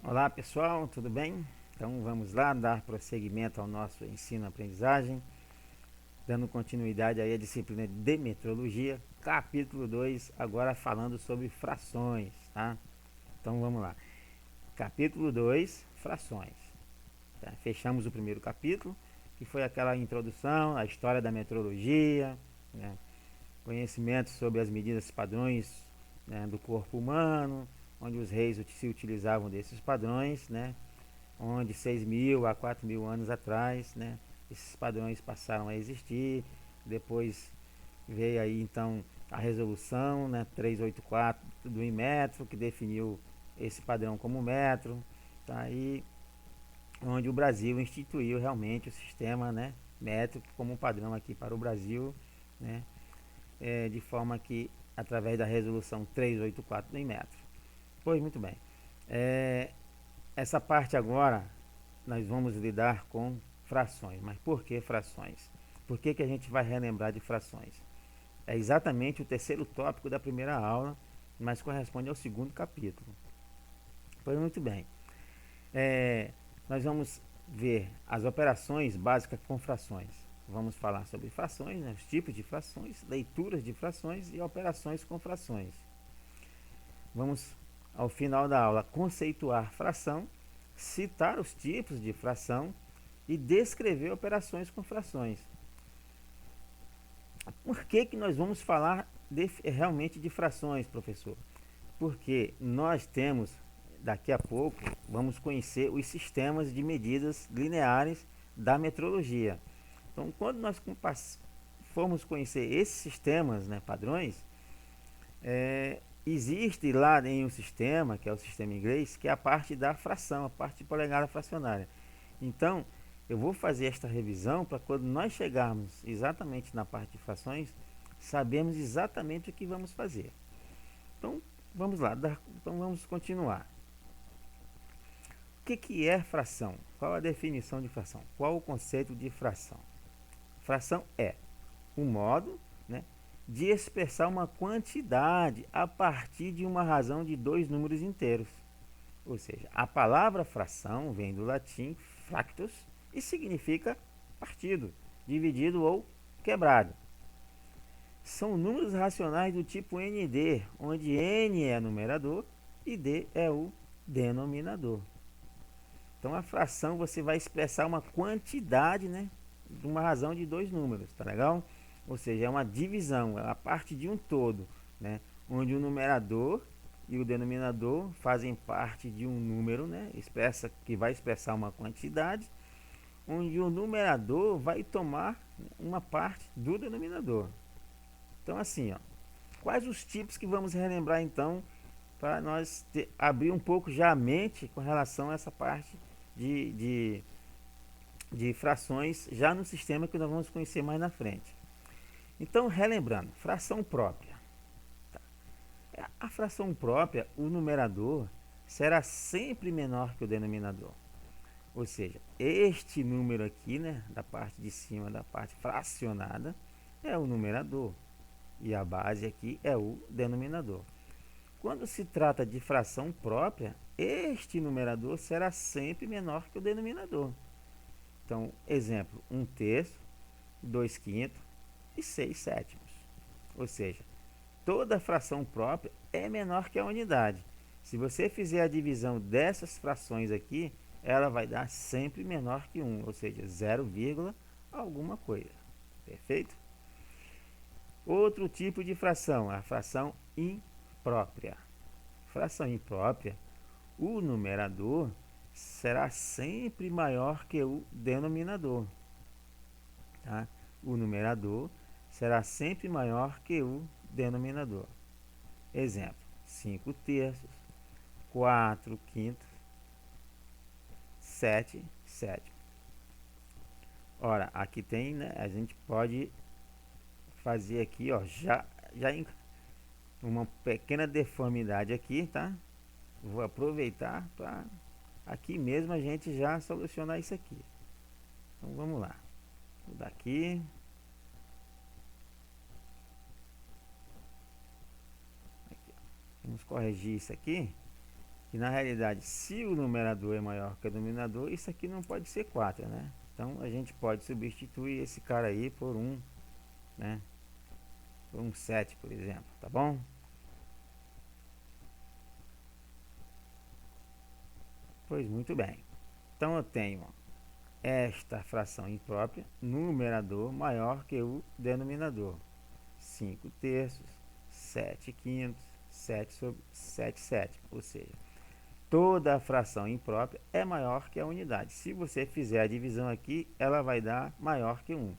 Olá pessoal, tudo bem? Então vamos lá dar prosseguimento ao nosso ensino-aprendizagem, dando continuidade aí à disciplina de metrologia, capítulo 2, agora falando sobre frações, tá? Então vamos lá. Capítulo 2, frações. Tá? Fechamos o primeiro capítulo, que foi aquela introdução, a história da metrologia, né? Conhecimento sobre as medidas padrões, né, do corpo humano, onde os reis se utilizavam desses padrões, né? Onde 6.000 a 4.000 anos atrás, né, esses padrões passaram a existir. Depois veio aí então a resolução, né, 384 do Inmetro, que definiu esse padrão como metro. Tá aí onde o Brasil instituiu realmente o sistema, né, métrico como padrão aqui para o Brasil, né, de forma que através da resolução 384 do Inmetro. Pois muito bem. É, essa parte agora nós vamos lidar com frações. Mas por que frações? Por que a gente vai relembrar de frações? É exatamente o terceiro tópico da primeira aula, mas corresponde ao segundo capítulo. Pois muito bem. Nós vamos ver as operações básicas com frações. Vamos falar sobre frações, né, os tipos de frações, leituras de frações e operações com frações. Vamos, ao final da aula, conceituar fração, citar os tipos de fração e descrever operações com frações. Por que nós vamos falar realmente de frações, professor? Porque nós temos, daqui a pouco, vamos conhecer os sistemas de medidas lineares da metrologia. Então, quando nós formos conhecer esses sistemas, né, padrões, existe lá em um sistema, que é o sistema inglês, que é a parte da fração, a parte de polegada fracionária. Então, eu vou fazer esta revisão para quando nós chegarmos exatamente na parte de frações, sabemos exatamente o que vamos fazer. Então, vamos lá, então vamos continuar. O que é fração? Qual a definição de fração? Qual o conceito de fração? Fração é um modo, né, de expressar uma quantidade a partir de uma razão de dois números inteiros. Ou seja, a palavra fração vem do latim fractus e significa partido, dividido ou quebrado. São números racionais do tipo ND, onde N é numerador e D é o denominador. Então a fração você vai expressar uma quantidade, né, de uma razão de dois números, tá legal? Ou seja, é uma divisão, é a parte de um todo, né, onde o numerador e o denominador fazem parte de um número, né, que vai expressar uma quantidade, onde o numerador vai tomar uma parte do denominador. Então assim, ó, quais os tipos que vamos relembrar então para nós abrir um pouco já a mente com relação a essa parte de, de, de frações já no sistema que nós vamos conhecer mais na frente. Então, relembrando, fração própria. A fração própria, o numerador será sempre menor que o denominador. Ou seja, este número aqui, né, da parte de cima da parte fracionada, é o numerador. E a base aqui é o denominador. Quando se trata de fração própria, este numerador será sempre menor que o denominador. Então, exemplo, 1/3, 2/5 e 6/7. Ou seja, toda fração própria é menor que a unidade. Se você fizer a divisão dessas frações aqui, ela vai dar sempre menor que 1, ou seja, 0, alguma coisa. Perfeito? Outro tipo de fração, a fração imprópria. Fração imprópria, o numerador será sempre maior que o denominador. Tá? O numerador será sempre maior que o denominador. Exemplo, 5/3, 4/5, 7/7. Ora, aqui tem, né, a gente pode fazer aqui, ó, já uma pequena deformidade aqui, tá? Vou aproveitar para aqui mesmo a gente já solucionar isso aqui. Então vamos lá. Vou dar aqui. Vamos corrigir isso aqui. que na realidade, se o numerador é maior que o denominador, isso aqui não pode ser 4, né? Então a gente pode substituir esse cara aí por um, né? Por um 7, por exemplo, tá bom? Pois muito bem. Então eu tenho esta fração imprópria, numerador maior que o denominador. 5 terços, 7 quintos, 7 sobre 7 sétimos, ou seja, toda a fração imprópria é maior que a unidade. Se você fizer a divisão aqui, ela vai dar maior que 1.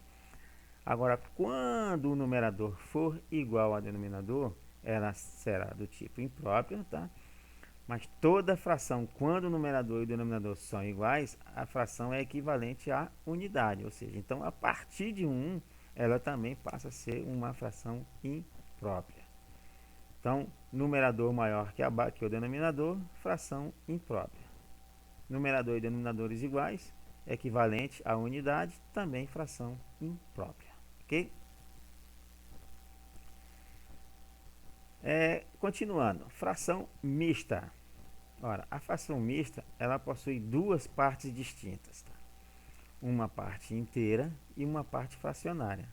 Agora, quando o numerador for igual ao denominador, ela será do tipo imprópria, tá? Mas toda fração, quando o numerador e o denominador são iguais, a fração é equivalente à unidade. Ou seja, então, a partir de 1, ela também passa a ser uma fração imprópria. Então, numerador maior que o denominador, fração imprópria. Numerador e denominadores iguais, equivalente à unidade, também fração imprópria. Ok? Continuando, fração mista. Ora, a fração mista, ela possui duas partes distintas, tá? Uma parte inteira e uma parte fracionária.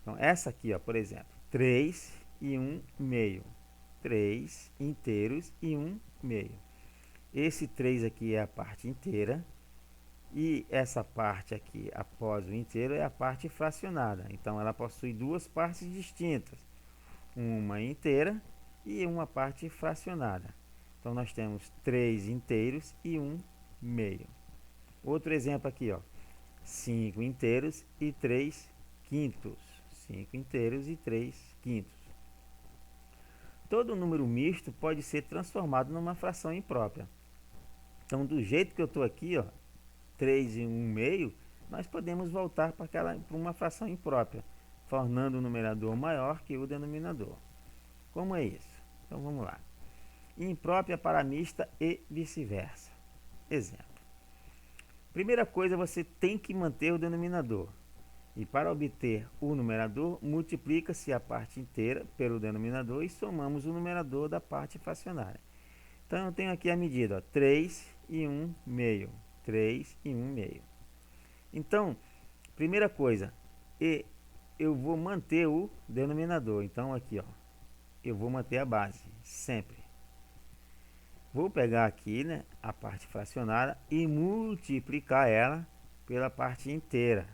Então, essa aqui, ó, por exemplo, 3 e 1 meio. 3 inteiros e 1 meio. Esse 3 aqui é a parte inteira e essa parte aqui, após o inteiro, é a parte fracionada. Então, ela possui duas partes distintas, uma inteira e uma parte fracionada. Então, nós temos 3 inteiros e 1 meio. Outro exemplo aqui, ó, 5 inteiros e 3 quintos. 5 inteiros e 3 quintos. Todo número misto pode ser transformado numa fração imprópria. Então, do jeito que eu estou aqui, ó, 3 e 1 meio, nós podemos voltar para uma fração imprópria, tornando o numerador maior que o denominador. Como é isso? Então, vamos lá. Imprópria para mista e vice-versa. Exemplo. Primeira coisa, você tem que manter o denominador. E para obter o numerador, multiplica-se a parte inteira pelo denominador e somamos o numerador da parte fracionária. Então, eu tenho aqui a medida, ó, 3 e 1 meio. 3 e 1 meio. Então, primeira coisa, eu vou manter o denominador. Então, aqui, ó, eu vou manter a base, sempre. Vou pegar aqui, né, a parte fracionária e multiplicar ela pela parte inteira.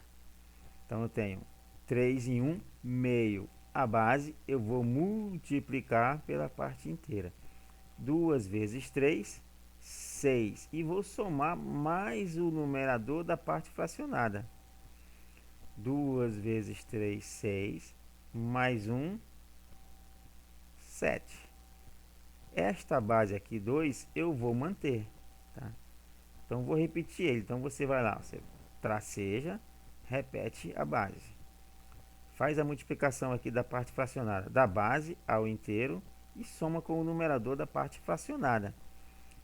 Então, eu tenho 3 em 1 meio. A base eu vou multiplicar pela parte inteira. 2 vezes 3, 6. E vou somar mais o numerador da parte fracionada. 2 vezes 3, 6. Mais 1, 7. Esta base aqui, 2, eu vou manter. Tá? Então, vou repetir ele. Então, você vai lá, você traceja, repete a base. Faz a multiplicação aqui da parte fracionada, da base ao inteiro, e soma com o numerador da parte fracionada.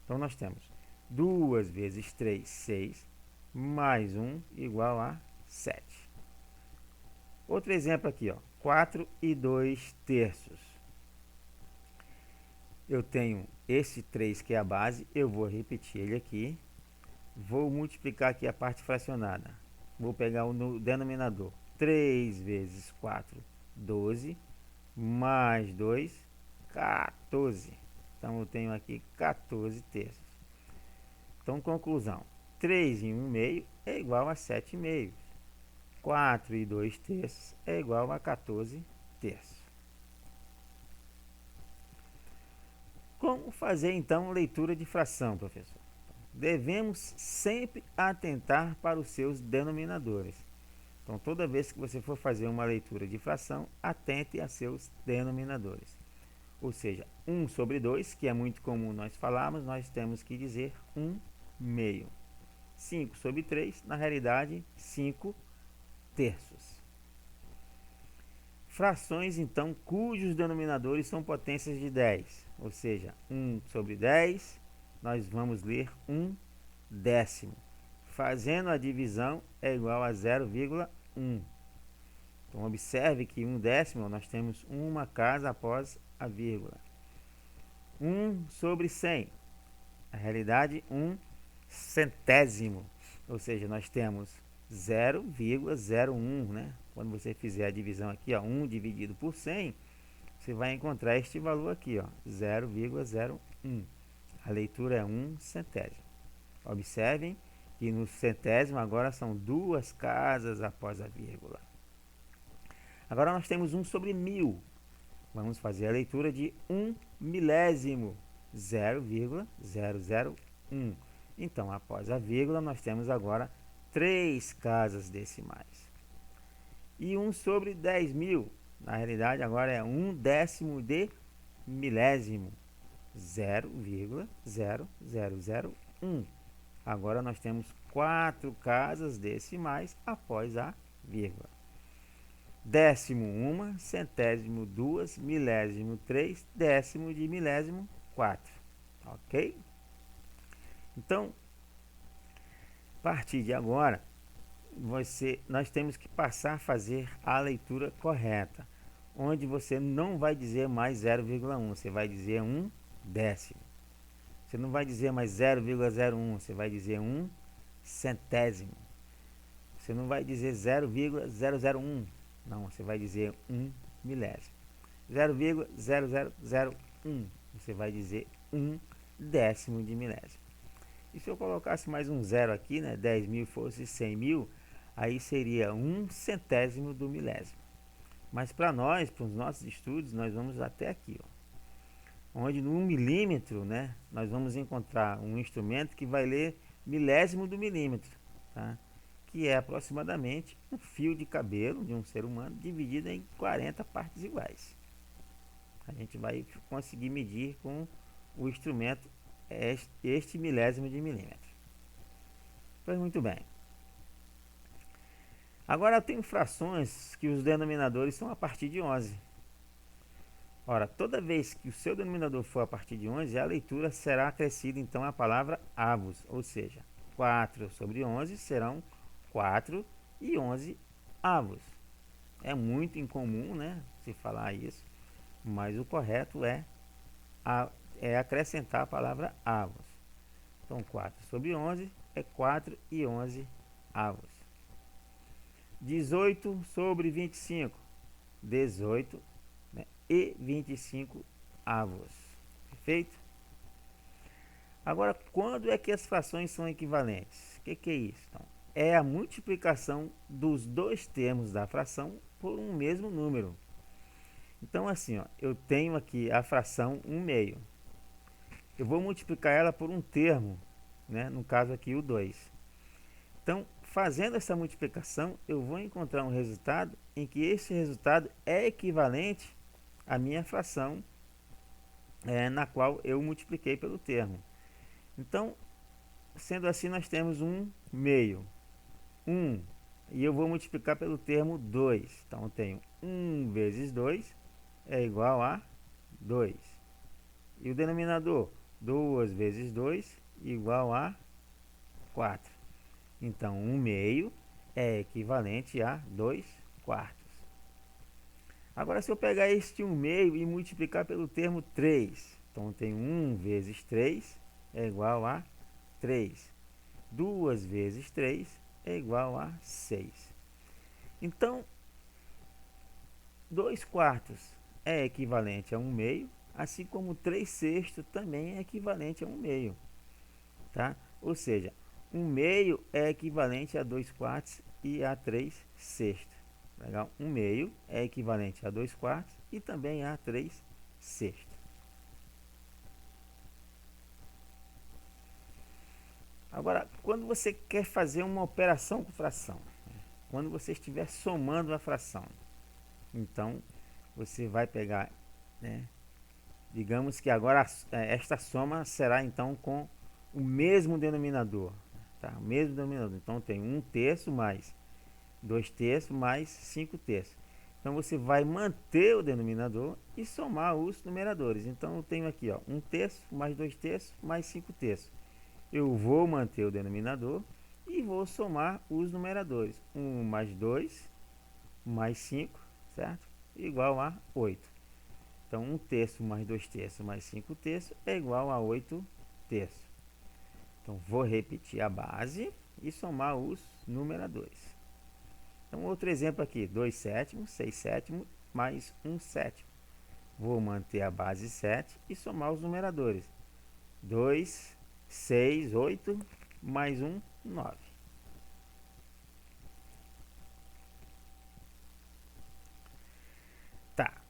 Então, nós temos 2 vezes 3, 6, mais 1 igual a 7. Outro exemplo aqui, ó, 4 e 2 terços. Eu tenho esse 3 que é a base, eu vou repetir ele aqui. Vou multiplicar aqui a parte fracionada. Vou pegar o denominador. 3 vezes 4, 12, mais 2, 14. Então, eu tenho aqui 14 terços. Então, conclusão. 3 e 1 meio é igual a 7 meios. 4 e 2 terços é igual a 14 terços. Como fazer, então, leitura de fração, professor? Devemos sempre atentar para os seus denominadores. Então, toda vez que você for fazer uma leitura de fração, atente a seus denominadores. Ou seja, 1 sobre 2, que é muito comum nós falarmos, nós temos que dizer 1 meio. 5 sobre 3, na realidade, 5 terços. Frações, então, cujos denominadores são potências de 10. Ou seja, 1 sobre 10, nós vamos ler 1 décimo. Fazendo a divisão é igual a 0,1. Então, observe que 1 décimo, nós temos uma casa após a vírgula. 1 sobre 100. Na realidade, um centésimo. Ou seja, nós temos 0,01, né? Quando você fizer a divisão aqui, ó, 1 dividido por 100, você vai encontrar este valor aqui, ó, 0,01. A leitura é um centésimo. Observem que no centésimo agora são duas casas após a vírgula. Agora nós temos 1 sobre 1000. Vamos fazer a leitura de 1 milésimo, 0,001. Então, após a vírgula, nós temos agora 3 casas decimais. E 1 sobre 10.000, na realidade agora é 1/10 de milésimo, 0,0001. Agora nós temos 4 casas decimais após a vírgula. Décimo, 1, centésimo, 2, milésimo, 3, décimo de milésimo, 4. Ok? Então, a partir de agora, nós temos que passar a fazer a leitura correta, onde você não vai dizer mais 0,1, você vai dizer 1/10. Você não vai dizer mais 0,01, você vai dizer 1 centésimo. Você não vai dizer 0,001, não, você vai dizer 1 milésimo. 0,0001, você vai dizer 1/10 de milésimo. E se eu colocasse mais um zero aqui, né, 10.000 fosse 100.000, aí seria 1 centésimo do milésimo. Mas para nós, para os nossos estudos, nós vamos até aqui, ó, onde no 1 milímetro, né, nós vamos encontrar um instrumento que vai ler milésimo do milímetro, tá? Que é aproximadamente um fio de cabelo de um ser humano dividido em 40 partes iguais. A gente vai conseguir medir com o instrumento este milésimo de milímetro. Pois muito bem. Agora eu tenho frações que os denominadores são a partir de 11. Ora, toda vez que o seu denominador for a partir de 11, a leitura será acrescida então a palavra avos, ou seja, 4 sobre 11 serão 4 e 11 avos. É muito incomum, né, se falar isso, mas o correto é acrescentar a palavra avos. Então, 4 sobre 11 é 4 e 11 avos. 18 sobre 25, 18, né, e 25 avos. Perfeito? Agora, quando é que as frações são equivalentes? O que é isso? Então, é a multiplicação dos dois termos da fração por um mesmo número. Então, assim, ó, eu tenho aqui a fração 1/2. Eu vou multiplicar ela por um termo, né? No caso aqui o 2. Então, fazendo essa multiplicação, eu vou encontrar um resultado em que esse resultado é equivalente à minha fração na qual eu multipliquei pelo termo. Então, sendo assim, nós temos 1/2. 1, e eu vou multiplicar pelo termo 2. Então, eu tenho 1 vezes 2 é igual a 2. E o denominador, 2 vezes 2 igual a 4. Então, 1/2 é equivalente a 2/4. Agora, se eu pegar este 1/2 e multiplicar pelo termo 3, então eu tenho 1 vezes 3 é igual a 3. 2 vezes 3 é igual a 6. Então, 2/4 é equivalente a 1/2, assim como 3/6 também é equivalente a 1/2. Tá? Ou seja, 1/2 é equivalente a 2/4 e a 3/6. Legal? 1/2 é equivalente a 2/4 e também a 3/6. Agora, quando você quer fazer uma operação com fração, quando você estiver somando a fração, então você vai pegar, né, digamos que agora esta soma será então com o mesmo denominador, tá? O mesmo denominador. Então tem 1/3 mais 2/3 mais 5/3. Então você vai manter o denominador e somar os numeradores. Então eu tenho aqui, ó, 1/3 mais 2/3 mais 5/3. Eu vou manter o denominador e vou somar os numeradores. 1 mais 2 mais 5, certo? Igual a 8. Então, 1/3 mais 2/3 mais 5/3 é igual a 8/3. Então, vou repetir a base e somar os numeradores. Então, outro exemplo aqui, 2 sétimos, 6 sétimos, mais 1 sétimo. Vou manter a base 7 e somar os numeradores. 2, 6, 8, mais 1, 9. Tá.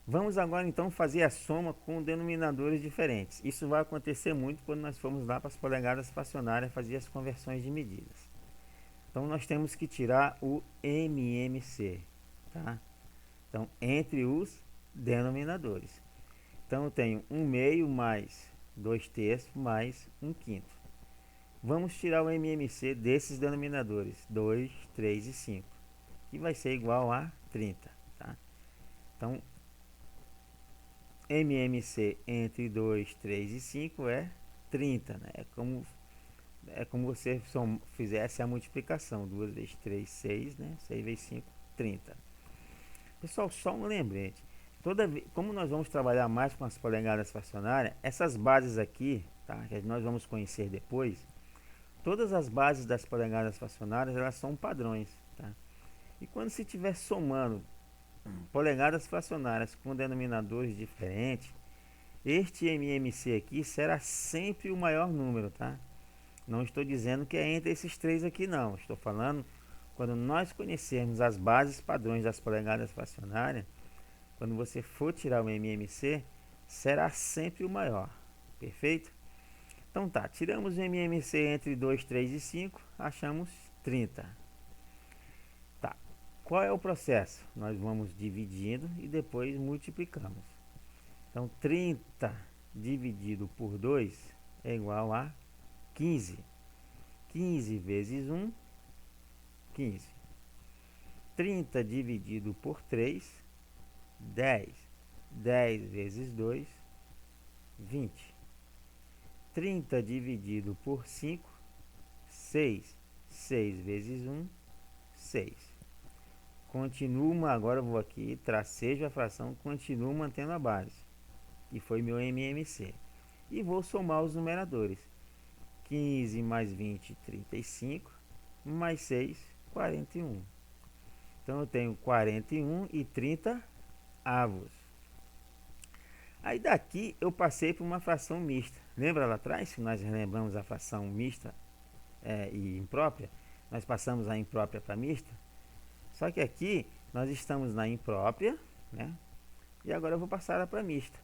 Vamos agora então fazer a soma com denominadores diferentes. Isso vai acontecer muito quando nós formos lá para as polegadas fracionárias fazer as conversões de medidas. Então nós temos que tirar o MMC, tá? Então entre os denominadores. Então eu tenho 1 meio mais 2 terços mais 1 quinto. Vamos tirar o MMC desses denominadores, 2, 3 e 5, que vai ser igual a 30, tá? Então MMC entre 2, 3 e 5 é 30, né? É como você fizesse a multiplicação. 2 vezes 3, 6, né? 6 vezes 5, 30. Pessoal, só um lembrete. Como nós vamos trabalhar mais com as polegadas fracionárias, essas bases aqui, tá? Que nós vamos conhecer depois, todas as bases das polegadas fracionárias, elas são padrões, tá? E quando se estiver somando polegadas fracionárias com denominadores diferentes, este MMC aqui será sempre o maior número, tá? Não estou dizendo que é entre esses três aqui, não. Estou falando quando nós conhecermos as bases padrões das polegadas fracionárias, quando você for tirar o MMC, será sempre o maior. Perfeito? Então tá, tiramos o MMC entre 2, 3 e 5, achamos 30. Tá, qual é o processo? Nós vamos dividindo e depois multiplicamos. Então 30 dividido por 2 é igual a 15. 15 vezes 1, 15. 30 dividido por 3, 10. 10 vezes 2, 20. 30 dividido por 5, 6. 6 vezes 1, 6. Continuo, agora eu vou aqui, tracejo a fração, continuo mantendo a base, que foi meu MMC. E vou somar os numeradores. 15 mais 20, 35, mais 6, 41. Então eu tenho 41 e 30 avos. Aí daqui eu passei para uma fração mista. Lembra lá atrás que nós relembramos a fração mista e imprópria? Nós passamos a imprópria para mista. Só que aqui nós estamos na imprópria, né? E agora eu vou passar para mista.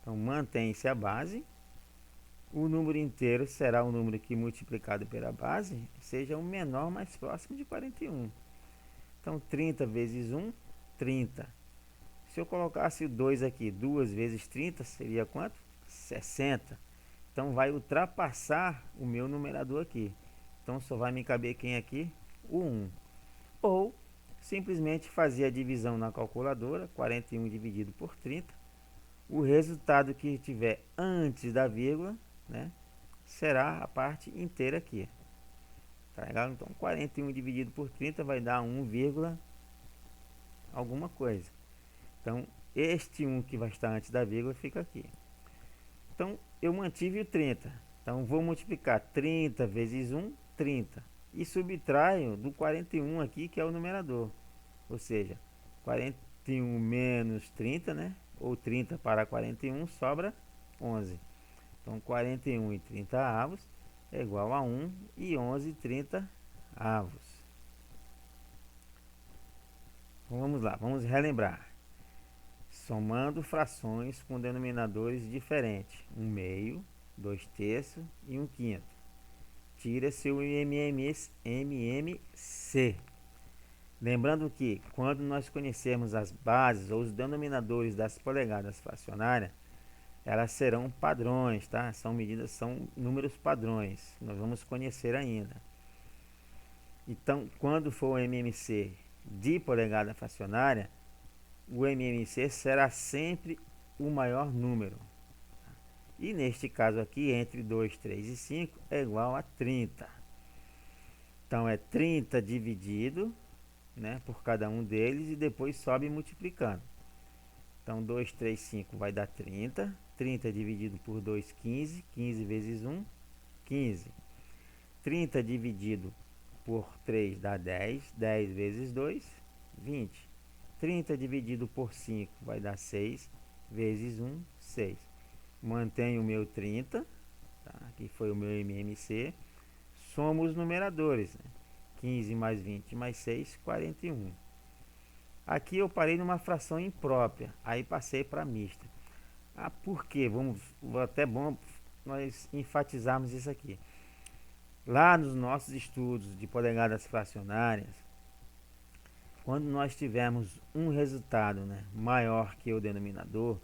Então mantém-se a base. O número inteiro será o número que multiplicado pela base seja o menor mais próximo de 41. Então 30 vezes 1, 30. Se eu colocasse o 2 aqui, 2 vezes 30 seria quanto? 60. Então vai ultrapassar o meu numerador aqui. Então só vai me caber quem aqui? O 1. Ou simplesmente fazer a divisão na calculadora, 41 dividido por 30. O resultado que tiver antes da vírgula, né, será a parte inteira aqui. Tá legal? Então 41 dividido por 30 vai dar 1, alguma coisa. Então este 1 que vai estar antes da vírgula fica aqui. Então eu mantive o 30. Então vou multiplicar 30 vezes 1, 30. E subtraio do 41 aqui, que é o numerador. Ou seja, 41 menos 30, né? Ou 30 para 41, sobra 11. Então 41 e 30 avos é igual a 1 e 11 e 30 avos. Então vamos lá, vamos relembrar. Somando frações com denominadores diferentes. 1 meio, 2 terços e 1 quinto. Tira-se o MMC. Lembrando que quando nós conhecermos as bases ou os denominadores das polegadas fracionárias, elas serão padrões, tá? São medidas, são números padrões. Nós vamos conhecer ainda. Então, quando for o MMC de polegada fracionária, o MMC será sempre o maior número. E neste caso aqui, entre 2, 3 e 5 é igual a 30. Então é 30 dividido, né, por cada um deles e depois sobe multiplicando. Então 2, 3, 5 vai dar 30. 30 dividido por 2, 15. 15 vezes 1, 15. 30 dividido por 3 dá 10. 10 vezes 2, 20. 30 dividido por 5 vai dar 6. Vezes 1, 6. Mantenho o meu 30. Tá? Aqui foi o meu MMC. Somo os numeradores. Né? 15 mais 20 mais 6, 41. Aqui eu parei numa fração imprópria. Aí passei para mista. Por quê? Até bom nós enfatizarmos isso aqui. Lá nos nossos estudos de polegadas fracionárias, quando nós tivermos um resultado, né, maior que o denominador,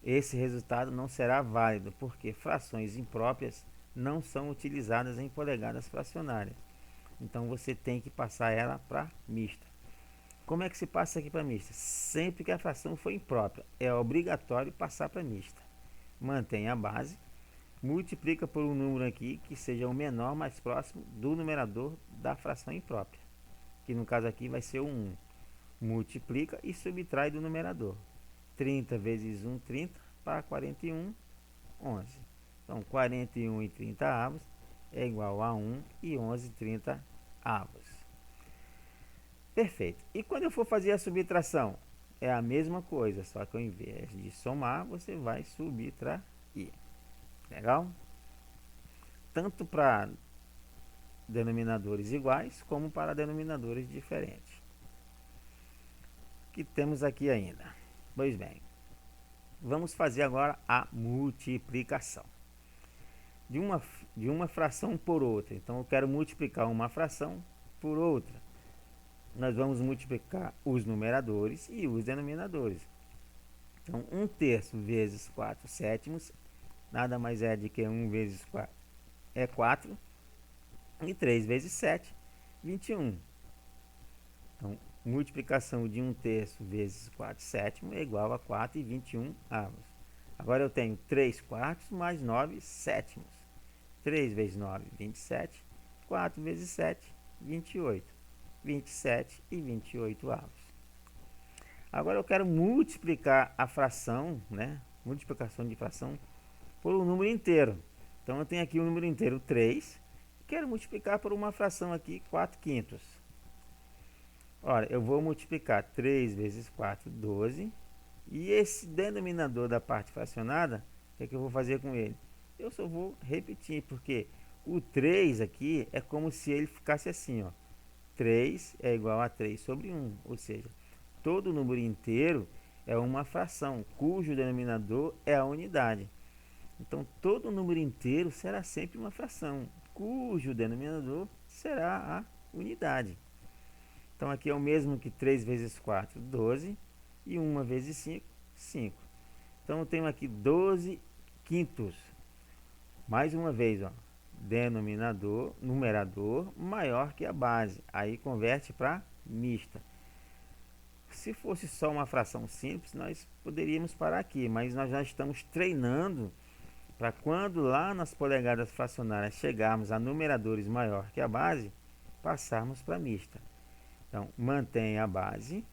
esse resultado não será válido, porque frações impróprias não são utilizadas em polegadas fracionárias. Então você tem que passar ela para mista. Como é que se passa aqui para mista? Sempre que a fração for imprópria, é obrigatório passar para mista. Mantém a base, multiplica por um número aqui que seja o menor mais próximo do numerador da fração imprópria, que no caso aqui vai ser o 1. Multiplica e subtrai do numerador. 30 vezes 1, 30, para 41, 11. Então, 41 e 30 avos é igual a 1 e 11 30 avos. Perfeito. E quando eu for fazer a subtração? É a mesma coisa, só que ao invés de somar, você vai subtrair. Legal? Tanto para denominadores iguais, como para denominadores diferentes. O que temos aqui ainda? Pois bem, vamos fazer agora a multiplicação de uma fração por outra. Então, eu quero multiplicar uma fração por outra. Nós vamos multiplicar os numeradores e os denominadores. Então, 1/3 vezes 4 sétimos, nada mais é do que 1 vezes 4 é 4. E 3 vezes 7, 21. Então, multiplicação de 1/3 vezes 4 sétimos é igual a 4 e 21 avos. Agora eu tenho 3 quartos mais 9 sétimos. 3 vezes 9, 27. 4 vezes 7, 28. 27 e 28 avos. Agora eu quero multiplicar a fração, né? Multiplicação de fração por um número inteiro. Então eu tenho aqui o número inteiro 3. Quero multiplicar por uma fração aqui, 4/5. Ora, eu vou multiplicar 3 vezes 4, 12. E esse denominador da parte fracionada, o que é que eu vou fazer com ele? Eu só vou repetir, porque o 3 aqui é como se ele ficasse assim, ó. 3 é igual a 3 sobre 1, ou seja, todo número inteiro é uma fração, cujo denominador é a unidade. Então, todo número inteiro será sempre uma fração, cujo denominador será a unidade. Então, aqui é o mesmo que 3 vezes 4, 12, e 1 vezes 5, 5. Então, eu tenho aqui 12 quintos. Mais uma vez, ó, denominador, numerador maior que a base. Aí converte para mista. Se fosse só uma fração simples, nós poderíamos parar aqui, mas nós já estamos treinando para quando lá nas polegadas fracionárias chegarmos a numeradores maior que a base, passarmos para mista. Então, mantém a base.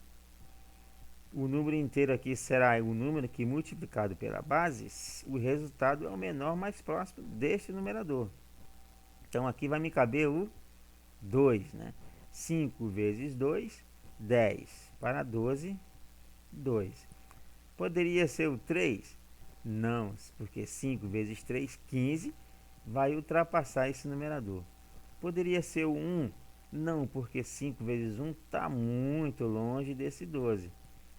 O número inteiro aqui será o número que multiplicado pela base, o resultado é o menor mais próximo deste numerador. Então, aqui vai me caber o 2, né? 5 vezes 2, 10. Para 12, 2. Poderia ser o 3? Não, porque 5 vezes 3, 15, vai ultrapassar esse numerador. Poderia ser o 1? Não, porque 5 vezes 1 está muito longe desse 12.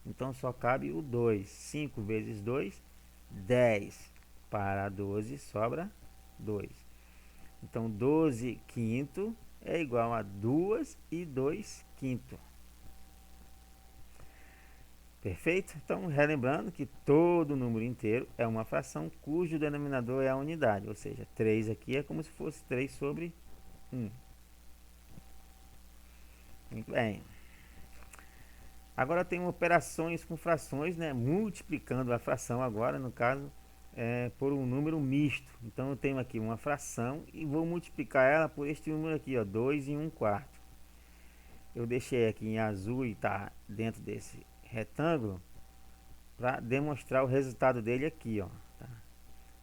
Então, só cabe o 2. 5 vezes 2, 10. Para 12, sobra 2. Então, 12 quinto é igual a 2 e 2 quinto. Perfeito? Então, relembrando que todo número inteiro é uma fração cujo denominador é a unidade. Ou seja, 3 aqui é como se fosse 3 sobre 1. Muito bem. Agora tem operações com frações, né? Multiplicando a fração agora, no caso, por um número misto. Então eu tenho aqui uma fração e vou multiplicar ela por este número aqui, ó, 2 e 1/4. Eu deixei aqui em azul e está dentro desse retângulo para demonstrar o resultado dele aqui, ó. Tá?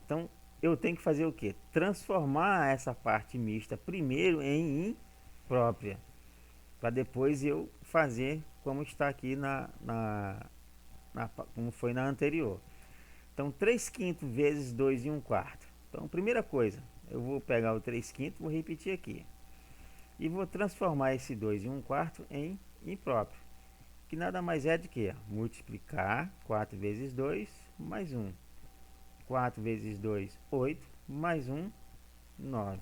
Então eu tenho que fazer o que? Transformar essa parte mista primeiro em imprópria, para depois eu fazer como está aqui como foi na anterior. Então 3 quintos vezes 2 e 1 quarto. Então primeira coisa, eu vou pegar o 3 quintos, vou repetir aqui. E vou transformar esse 2 e 1 quarto em impróprio. Que nada mais é do que multiplicar 4 vezes 2 mais 1. 4 vezes 2, 8, mais 1, 9.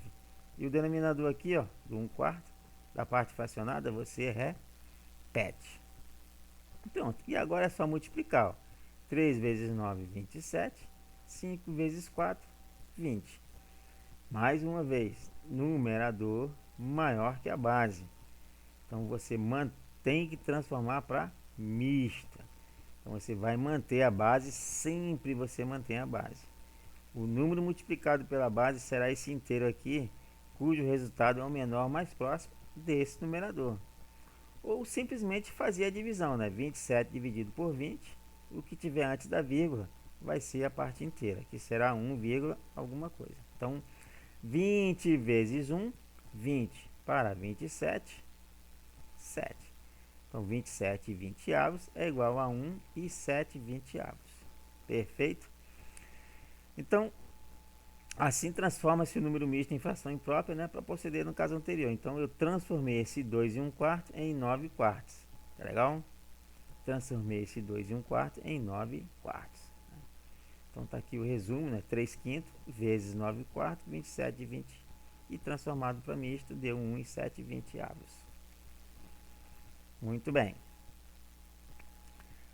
E o denominador aqui, ó, do 1 quarto, da parte fracionada, você repete. Pronto, e agora é só multiplicar, ó. 3 vezes 9, 27. 5 vezes 4, 20. Mais uma vez, numerador maior que a base. Então você tem que transformar para mista. Então você vai manter a base, sempre você mantém a base. O número multiplicado pela base será esse inteiro aqui, cujo resultado é o menor mais próximo desse numerador. Ou simplesmente fazer a divisão, né? 27 dividido por 20, o que tiver antes da vírgula vai ser a parte inteira, que será 1, alguma coisa. Então, 20 vezes 1, 20 para 27, 7. Então, 27 e 20 avos é igual a 1 e 7 20 avos. Perfeito? Então, assim transforma-se o número misto em fração imprópria, né, para proceder no caso anterior. Então, eu transformei esse 2 e 1 quarto em 9 quartos. Tá legal? Transformei esse 2 e 1 quarto em 9 quartos. Então, tá aqui o resumo, né? 3 quintos vezes 9 quartos, 27 e 20. E transformado para misto, deu 1 e 7 20 avos. Muito bem.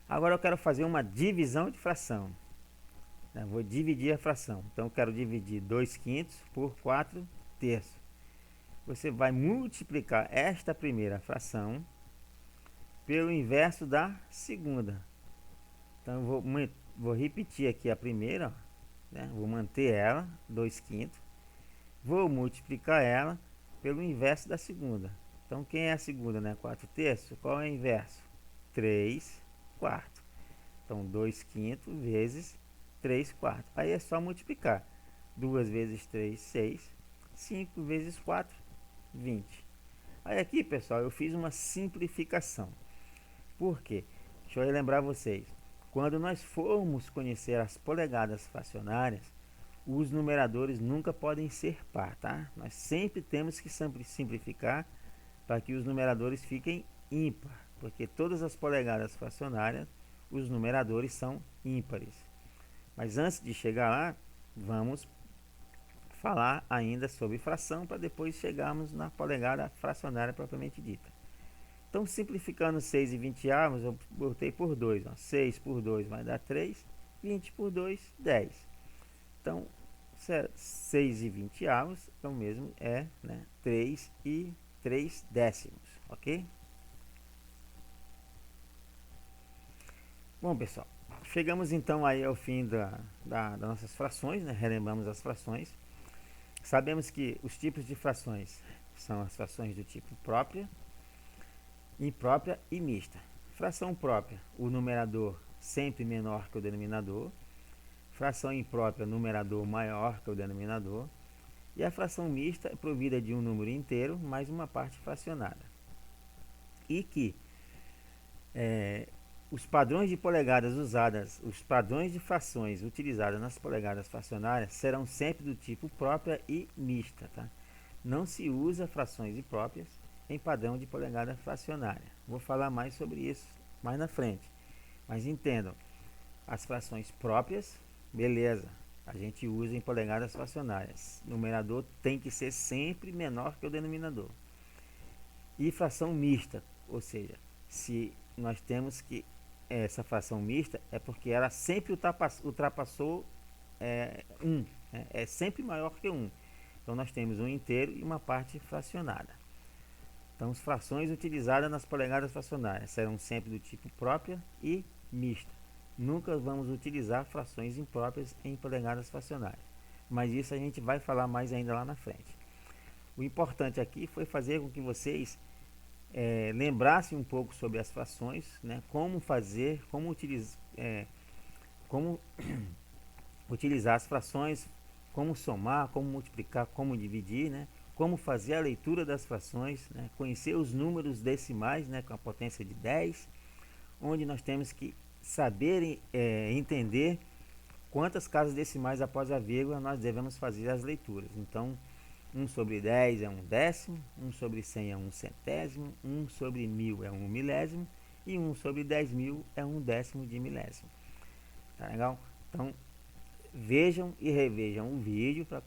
Agora eu quero fazer uma divisão de fração. Eu vou dividir a fração. Então eu quero dividir 2 quintos por 4 terços. Você vai multiplicar esta primeira fração pelo inverso da segunda. Então eu vou repetir aqui a primeira, né? Vou manter ela, 2 quintos. Vou multiplicar ela pelo inverso da segunda. Então quem é a segunda, né? 4 terços. Qual é o inverso? 3 quartos. Então 2 quintos vezes 3 quartos. Aí é só multiplicar. 2 vezes 3, 6. 5 vezes 4, 20. Aí aqui, pessoal, eu fiz uma simplificação. Por quê? Deixa eu lembrar vocês. Quando nós formos conhecer as polegadas fracionárias, os numeradores nunca podem ser par, tá? Nós sempre temos que simplificar para que os numeradores fiquem ímpar, porque todas as polegadas fracionárias, os numeradores são ímpares. Mas antes de chegar lá, vamos falar ainda sobre fração para depois chegarmos na polegada fracionária propriamente dita. Então, simplificando 6 e 20 avos, eu botei por 2. 6 por 2 vai dar 3, 20 por 2, 10. Então, 6 e 20 avos, então mesmo é, né, 3 e 3 décimos, ok? Bom, pessoal, chegamos então aí ao fim das nossas frações, né? Relembramos as frações. Sabemos que os tipos de frações são as frações do tipo própria, imprópria e mista. Fração própria, o numerador sempre menor que o denominador. Fração imprópria, numerador maior que o denominador. E a fração mista é provida de um número inteiro mais uma parte fracionada. E que os padrões de polegadas usadas, os padrões de frações utilizadas nas polegadas fracionárias serão sempre do tipo própria e mista, tá? Não se usa frações impróprias em padrão de polegada fracionária. Vou falar mais sobre isso mais na frente. Mas entendam, as frações próprias, beleza, a gente usa em polegadas fracionárias. O numerador tem que ser sempre menor que o denominador. E fração mista, ou seja, se nós temos que essa fração mista é porque ela sempre ultrapassou 1, né? É sempre maior que 1. Então nós temos um inteiro e uma parte fracionada. Então as frações utilizadas nas polegadas fracionárias serão sempre do tipo própria e mista. Nunca vamos utilizar frações impróprias em polegadas fracionárias. Mas isso a gente vai falar mais ainda lá na frente. O importante aqui foi fazer com que vocês lembrassem um pouco sobre as frações, né? Como fazer, como utilizar as frações, como somar, como multiplicar, como dividir, né? Como fazer a leitura das frações, né? Conhecer os números decimais, né? Com a potência de 10, onde nós temos que saber entender quantas casas decimais após a vírgula nós devemos fazer as leituras. Então, 1 sobre 10 é um décimo, 1 sobre 100 é um centésimo, 1 sobre 1000 é um milésimo e 1 sobre 10.000 é um décimo de milésimo. Tá legal? Então, vejam e revejam o vídeo para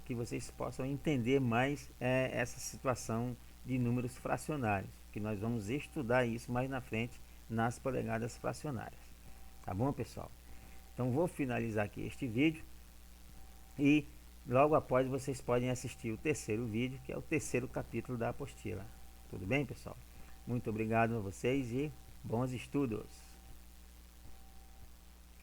que vocês possam entender mais essa situação de números fracionários, que nós vamos estudar isso mais na frente nas polegadas fracionárias. Tá bom, pessoal? Então vou finalizar aqui este vídeo e logo após vocês podem assistir o terceiro vídeo, que é o terceiro capítulo da apostila. Tudo bem, pessoal? Muito obrigado a vocês e bons estudos!